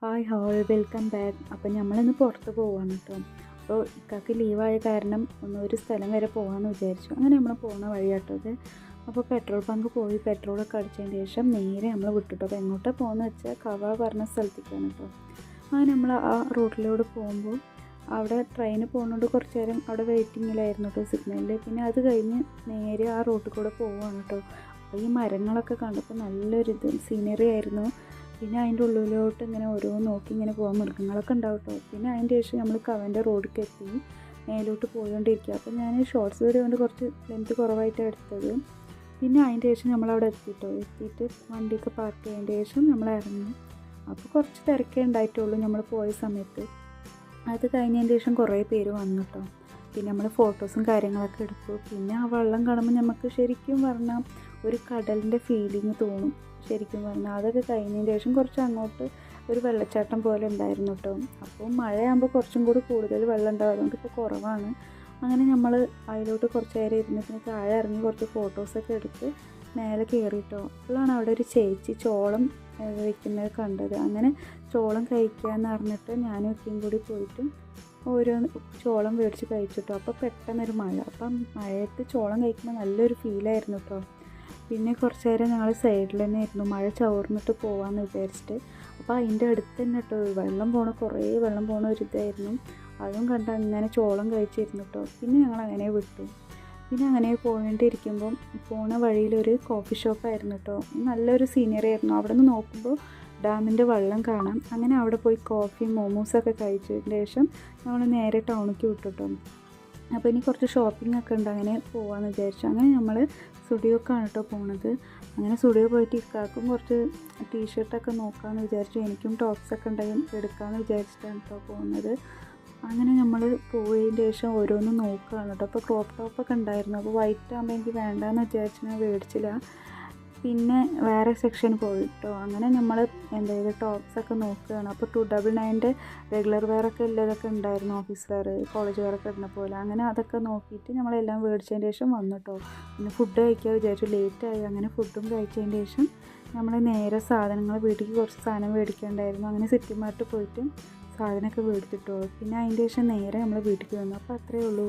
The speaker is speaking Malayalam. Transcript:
Hi whole welcome back. അപ്പോൾ നമ്മളിന്ന് പുറത്ത് പോവാണ് കേട്ടോ. അപ്പോൾ ഇക്കാക്ക് ലീവായ കാരണം ഒരു സ്ഥലം വരെ പോകാമെന്ന് വിചാരിച്ചു. അങ്ങനെ നമ്മൾ പോകുന്ന വഴിയാട്ടത്. അപ്പോൾ പെട്രോൾ പങ്ക് പോയി പെട്രോളൊക്കെ അടിച്ചതിന് ശേഷം നേരെ നമ്മൾ വിട്ടിട്ടോ. അപ്പോൾ എങ്ങോട്ടാണ് പോകുന്നത് വെച്ചാൽ കവ പറഞ്ഞ സ്ഥലത്തേക്കാണ് കേട്ടോ. അങ്ങനെ നമ്മൾ ആ റൂട്ടിലൂടെ പോകുമ്പോൾ അവിടെ ട്രെയിന് പോകുന്നതുകൊണ്ട് കുറച്ച് നേരം അവിടെ വെയിറ്റിങ്ങിലായിരുന്നു കേട്ടോ സിഗ്നലിൽ. പിന്നെ അത് കഴിഞ്ഞ് നേരെ ആ റൂട്ടിൽ കൂടെ പോവുകയാണ് കേട്ടോ. അപ്പോൾ ഈ മരങ്ങളൊക്കെ കണ്ടപ്പോൾ നല്ലൊരു സീനറി ആയിരുന്നു. പിന്നെ അതിൻ്റെ ഉള്ളിലോട്ട് ഇങ്ങനെ നോക്കി ഇങ്ങനെ പോകാൻ മൃഗങ്ങളൊക്കെ ഉണ്ടാവും കേട്ടോ. പിന്നെ അതിൻ്റെ ശേഷം നമ്മൾ കവൻ്റെ റോഡിലേക്ക് എത്തി മേലോട്ട് പോയോണ്ടിരിക്കുക. അപ്പോൾ ഞാൻ ഷോർട്സ് വീഡിയോ കൊണ്ട് കുറച്ച് ലെങ്ത് കുറവായിട്ടാണ് എടുത്തത്. പിന്നെ അതിൻ്റെ ശേഷം നമ്മളവിടെ എത്തിയിട്ട് വണ്ടിയൊക്കെ പാർക്ക് ചെയ്തതിൻ്റെ ശേഷം നമ്മൾ ഇറങ്ങി. അപ്പോൾ കുറച്ച് തിരക്കേ ഉണ്ടായിട്ടുള്ളൂ നമ്മൾ പോയ സമയത്ത്. അത് കഴിഞ്ഞതിന് ശേഷം കുറേ പേര് വന്നു കേട്ടോ. പിന്നെ നമ്മൾ ഫോട്ടോസും കാര്യങ്ങളൊക്കെ എടുത്തു. പിന്നെ ആ വെള്ളം കാണുമ്പോൾ നമുക്ക് ശരിക്കും പറഞ്ഞാൽ ഒരു കടലിൻ്റെ ഫീലിംഗ് തോന്നും. ശരിക്കും പറഞ്ഞാൽ അതൊക്കെ കഴിഞ്ഞതിന് ശേഷം കുറച്ച് അങ്ങോട്ട് ഒരു വെള്ളച്ചാട്ടം പോലെ ഉണ്ടായിരുന്നു കേട്ടോ. അപ്പോൾ മഴയാകുമ്പോൾ കുറച്ചും കൂടി കൂടുതൽ വെള്ളം ഉണ്ടാവും, അതുകൊണ്ട് ഇപ്പോൾ കുറവാണ്. അങ്ങനെ നമ്മൾ അതിലോട്ട് കുറച്ച് നേരം ഇരുന്ന് പിന്നെ താഴെ ഇറങ്ങി കുറച്ച് ഫോട്ടോസൊക്കെ എടുത്ത് മേലെ കയറിയിട്ടോ. അപ്പോഴാണ് അവിടെ ഒരു ചേച്ചി ചോളം വയ്ക്കുന്നത് കണ്ടത്. അങ്ങനെ ചോളം കഴിക്കാമെന്ന് പറഞ്ഞിട്ട് ഞാനും ഒക്കെയും കൂടി പോയിട്ട് ഓരോ ചോളം മേടിച്ച് കഴിച്ചിട്ടോ. അപ്പോൾ പെട്ടെന്നൊരു മഴ, അപ്പം മഴയത്ത് ചോളം കഴിക്കുമ്പോൾ നല്ലൊരു ഫീലായിരുന്നു കേട്ടോ. പിന്നെ കുറച്ച് നേരം ഞങ്ങൾ സൈഡിൽ തന്നെ ആയിരുന്നു, മഴ ചോർന്നിട്ട് പോകാമെന്ന് വിചാരിച്ചിട്ട്. അപ്പോൾ അതിൻ്റെ അടുത്ത് തന്നെ കേട്ടോ കുറേ വെള്ളം പോണ ഒരിതായിരുന്നു. അതും കണ്ട് അങ്ങനെ ചോളം കഴിച്ചിരുന്നു കേട്ടോ. പിന്നെ ഞങ്ങൾ അങ്ങനെ വിട്ടു. പിന്നെ അങ്ങനെ പോയിട്ടിരിക്കുമ്പം പോണ വഴിയിലൊരു കോഫി ഷോപ്പായിരുന്നു കേട്ടോ. നല്ലൊരു സീനറി ആയിരുന്നു. അവിടെ നിന്ന് നോക്കുമ്പോൾ ഡാമിൻ്റെ വെള്ളം കാണാം. അങ്ങനെ അവിടെ പോയി കോഫിയും മോമോസൊക്കെ കഴിച്ചതിന് ശേഷം ഞങ്ങൾ നേരെ ടൗണിലേക്ക് വിട്ടു കേട്ടോ. അപ്പോൾ ഇനി കുറച്ച് ഷോപ്പിംഗ് ഒക്കെ ഉണ്ട്, അങ്ങനെ പോകാമെന്ന് വിചാരിച്ചു. അങ്ങനെ നമ്മൾ സ്റ്റുഡിയോക്കാണ് കേട്ടോ പോണത്. അങ്ങനെ സ്റ്റുഡിയോ പോയിട്ട് ഇക്കാക്കും കുറച്ച് ടീഷർട്ടൊക്കെ നോക്കാമെന്ന് വിചാരിച്ചു. എനിക്കും ടോപ്സൊക്കെ ഉണ്ടെങ്കിൽ എടുക്കാമെന്ന് വിചാരിച്ചിട്ടാണ് കേട്ടോ പോകുന്നത്. അങ്ങനെ നമ്മൾ പോയതിന് ശേഷം ഓരോന്ന് നോക്കുകയാണ് കേട്ടോ. അപ്പോൾ ക്രോപ്പ് ടോപ്പൊക്കെ ഉണ്ടായിരുന്നു. അപ്പോൾ വൈറ്റ് ആകുമ്പോൾ എനിക്ക് വേണ്ടാന്ന് വിചാരിച്ച് ഞാൻ മേടിച്ചില്ല. പിന്നെ വേറെ സെക്ഷൻ പോയിട്ടോ. അങ്ങനെ നമ്മൾ ടോപ്സൊക്കെ നോക്കുകയാണ്. അപ്പോൾ 299 റെഗുലർ വെയറൊക്കെ ഉള്ളതൊക്കെ ഉണ്ടായിരുന്നു, ഓഫീസ് വെയർ കോളേജ് വെയറൊക്കെ ഇടുന്ന പോലെ. അങ്ങനെ അതൊക്കെ നോക്കിയിട്ട് നമ്മളെല്ലാം മേടിച്ചതിന് ശേഷം വന്നു കേട്ടോ. പിന്നെ ഫുഡ് കഴിക്കാൻ വിചാരിച്ചു, ലേറ്റായി. അങ്ങനെ ഫുഡും കഴിച്ചതിന് ശേഷം നമ്മൾ നേരെ വീട്ടിലേക്ക് കുറച്ച് സാധനം മേടിക്കേണ്ടായിരുന്നു. അങ്ങനെ സിറ്റി മാർട്ട് പോയിട്ട് സാധനമൊക്കെ മേടിച്ചിട്ടോ. പിന്നെ അതിൻ്റെ ശേഷം നേരെ നമ്മൾ വീട്ടിലേക്ക് വന്നു. അപ്പോൾ അത്രയേ ഉള്ളൂ.